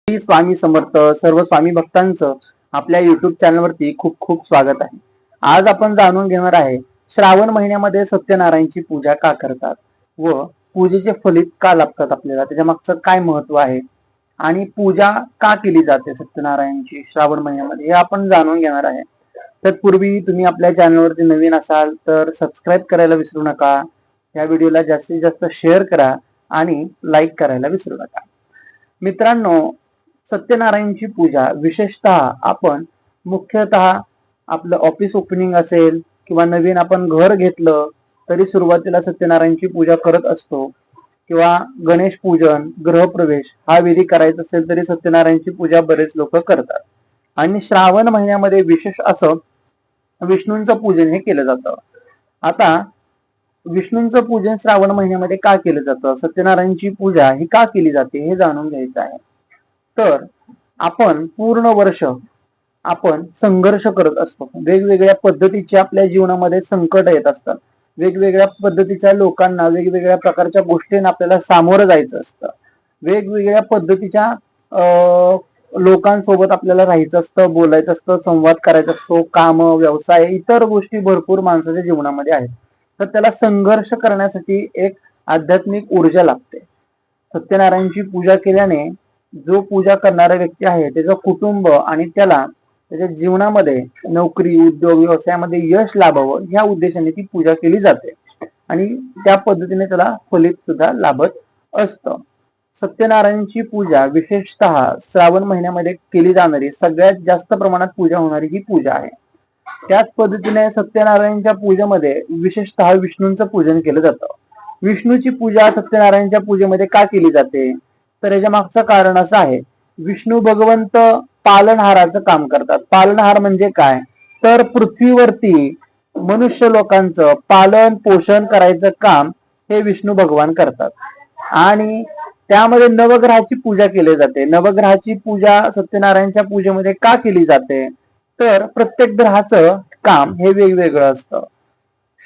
श्री स्वामी समर्थ. सर्व स्वामी भक्तांचं आपल्या युट्यूब चॅनलवरती खूप खूप स्वागत आहे. आज आपण जाणून घेणार आहे श्रावण महिन्यामध्ये सत्यनारायणची पूजा का करतात व पूजेचे फलित का लाभतात आपल्याला, त्याच्या मागचं काय महत्व आहे आणि पूजा का केली जाते सत्यनारायणची श्रावण महिन्यामध्ये, हे आपण जाणून घेणार आहे. तत्पूर्वी तुम्ही आपल्या चॅनलवरती नवीन असाल तर सबस्क्राईब करायला विसरू नका. या व्हिडिओला जास्तीत जास्त शेअर करा आणि लाईक करायला विसरू नका. मित्रांनो, सत्यनारायणची पूजा विशेषतः आपण मुख्यतः आपलं ऑफिस ओपनिंग असेल किंवा नवीन आपण घर घेतलं तरी सुरुवातीला सत्यनारायणची पूजा करत असतो, किंवा गणेश पूजन, गृहप्रवेश हा विधी करायचा असेल तरी सत्यनारायणची पूजा बरेच लोक करतात. आणि श्रावण महिन्यामध्ये विशेष असं विष्णूंचं पूजन हे केलं जातं. आता विष्णूंचं पूजन श्रावण महिन्यामध्ये का केलं जातं, सत्यनारायणची पूजा ही का केली जाते हे जाणून घ्यायचं आहे. तर आपण पूर्ण वर्ष आपण संघर्ष करत असतो. वेगवेगळ्या पद्धतीचे आपल्या जीवनामध्ये संकट येत असतात. वेगवेगळ्या पद्धतीच्या लोकांना, वेगवेगळ्या प्रकारच्या गोष्टींना आपल्याला सामोरं जायचं असतं. वेगवेगळ्या पद्धतीच्या लोकांसोबत आपल्याला राहायचं असतं, बोलायचं असतं, संवाद करायचा असतो. काम, व्यवसाय, इतर गोष्टी भरपूर माणसाच्या जीवनामध्ये आहेत. तर त्याला संघर्ष करण्यासाठी एक आध्यात्मिक ऊर्जा लागते. सत्यनारायणची पूजा केल्याने जो पूजा करणारा व्यक्ती आहे त्याचं कुटुंब आणि त्याला त्याच्या जीवनामध्ये नोकरी, उद्योग, व्यवसायामध्ये यश लाभावं ह्या उद्देशाने ती पूजा केली जाते आणि त्या पद्धतीने त्याला फलित सुद्धा लाभत असतं. सत्यनारायणची पूजा विशेषतः श्रावण महिन्यामध्ये केली जाणारी सगळ्यात जास्त प्रमाणात पूजा होणारी ही पूजा आहे. त्याच पद्धतीने सत्यनारायणच्या पूजेमध्ये विशेषतः विष्णूंचं पूजन केलं जातं. विष्णूची पूजा सत्यनारायणच्या पूजेमध्ये का केली जाते, तर याच्या मागचं कारण असं आहे, विष्णू भगवंत पालनहाराचं काम करतात. पालनहार म्हणजे काय, तर पृथ्वीवरती मनुष्य लोकांचं पालन पोषण करायचं काम हे विष्णू भगवान करतात. आणि त्यामध्ये नवग्रहाची पूजा केली जाते. नवग्रहाची पूजा सत्यनारायणच्या पूजेमध्ये का केली जाते, तर प्रत्येक ग्रहाचं काम हे वेगवेगळं असतं.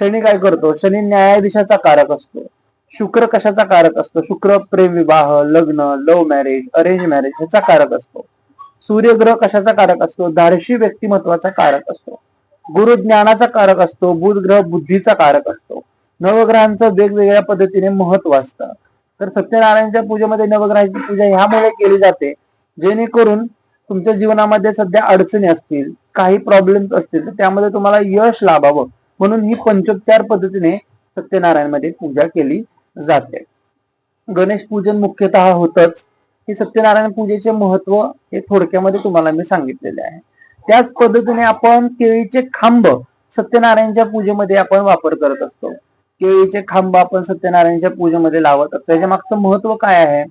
शनी काय करतो, शनी न्यायाधीशाचा कारक असतो. शुक्र कशाचा कारक असतो, शुक्र प्रेम विवाह, लग्न, लव्ह मॅरेज, अरेंज मॅरेज ह्याचा कारक असतो. सूर्यग्रह कशाचा कारक असतो, धाडशी व्यक्तिमत्वाचा कारक असतो. गुरु ज्ञानाचा कारक असतो. बुध ग्रह बुद्धीचा कारक असतो. नवग्रहांचं वेगवेगळ्या पद्धतीने महत्व असतं. तर सत्यनारायणच्या पूजेमध्ये नवग्रहाची पूजा ह्यामुळे केली जाते जेणेकरून तुमच्या जीवनामध्ये सध्या अडचणी असतील, काही प्रॉब्लेम्स असतील, तर त्यामध्ये तुम्हाला यश लाभावं म्हणून ही पंचोपचार पद्धतीने सत्यनारायण मध्ये पूजा केली जाते. गणेश पूजन मुख्यतः होतच. ही सत्यनारायण पूजेचे महत्व हे थोडक्यामध्ये तुम्हाला मी सांगितलेले आहे. त्याच पद्धतीने आपण केळीचे खांब सत्यनारायणच्या पूजेमध्ये आपण वापर करत असतो. केळीचे खांब आपण सत्यनारायणच्या पूजेमध्ये लावत असतो. त्याच्या मागचं महत्व काय आहे,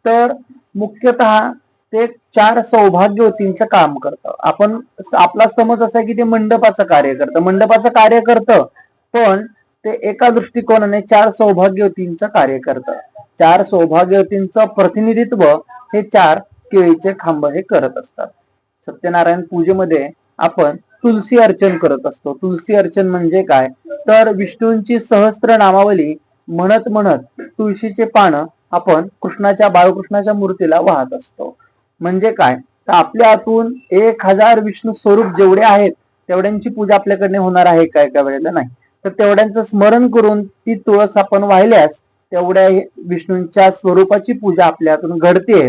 तर मुख्यतः ते 4 सौभाग्यवतींचं काम करतं. आपला समज असा की ते मंडपाचं कार्य करतं. मंडपाचं कार्य करतं, पण ते एका दृष्टिकोनाने 4 सौभाग्यवतींचं कार्य करतं. 4 सौभाग्यवतींचं प्रतिनिधित्व हे 4 केळीचे खांब हे करत असतात. सत्यनारायण पूजेमध्ये आपण तुलसी अर्चन करत असतो. तुलसी अर्चन म्हणजे काय, तर विष्णूंची सहस्त्र नामावली म्हणत म्हणत तुळशीचे पानं आपण बाळकृष्णाच्या मूर्तीला वाहत असतो. म्हणजे काय, तर आपल्या हातून 1000 विष्णू स्वरूप जेवढे आहेत तेवढ्यांची पूजा आपल्याकडे होणार आहे का, एका वेळेला नाही. तर तेवढ्यांचं स्मरण करून ती तुळस आपण वाहिल्यास तेवढ्या विष्णूंच्या स्वरूपाची पूजा आपल्या हातून घडते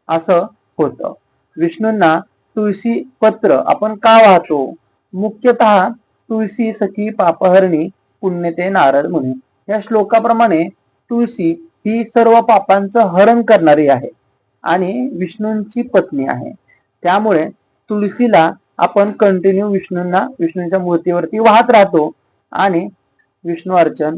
असं होतं. विष्णूंना तुळशी पत्र आपण का वाहतो, मुख्यतः तुळशी सखी पापहरणी पुण्यते नारद मुनी या श्लोकाप्रमाणे तुळशी ही सर्व पापांचं हरण करणारी आहे आणि विष्णूंची पत्नी आहे. त्यामुळे तुळशीला आपण कंटिन्यू विष्णूंच्या मूर्तीवरती वाहत राहतो आणि विष्णू अर्चन,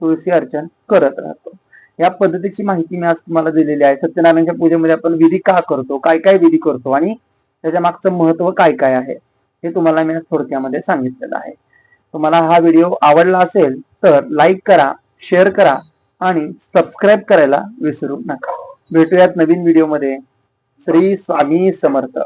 तुळशी अर्चन करत राहतो. या पद्धतीची माहिती मी आज तुम्हाला दिलेली आहे. सत्यनारायणच्या पूजेमध्ये आपण विधी का करतो, काय काय विधी करतो आणि त्याच्या मागचं महत्व काय काय आहे हे तुम्हाला मी थोडक्यामध्ये सांगितलेलं आहे. तुम्हाला हा व्हिडिओ आवडला असेल तर लाईक करा, शेअर करा आणि सबस्क्राईब करायला विसरू नका. भेटूयात नवीन व्हिडिओमध्ये. श्री स्वामी समर्थ.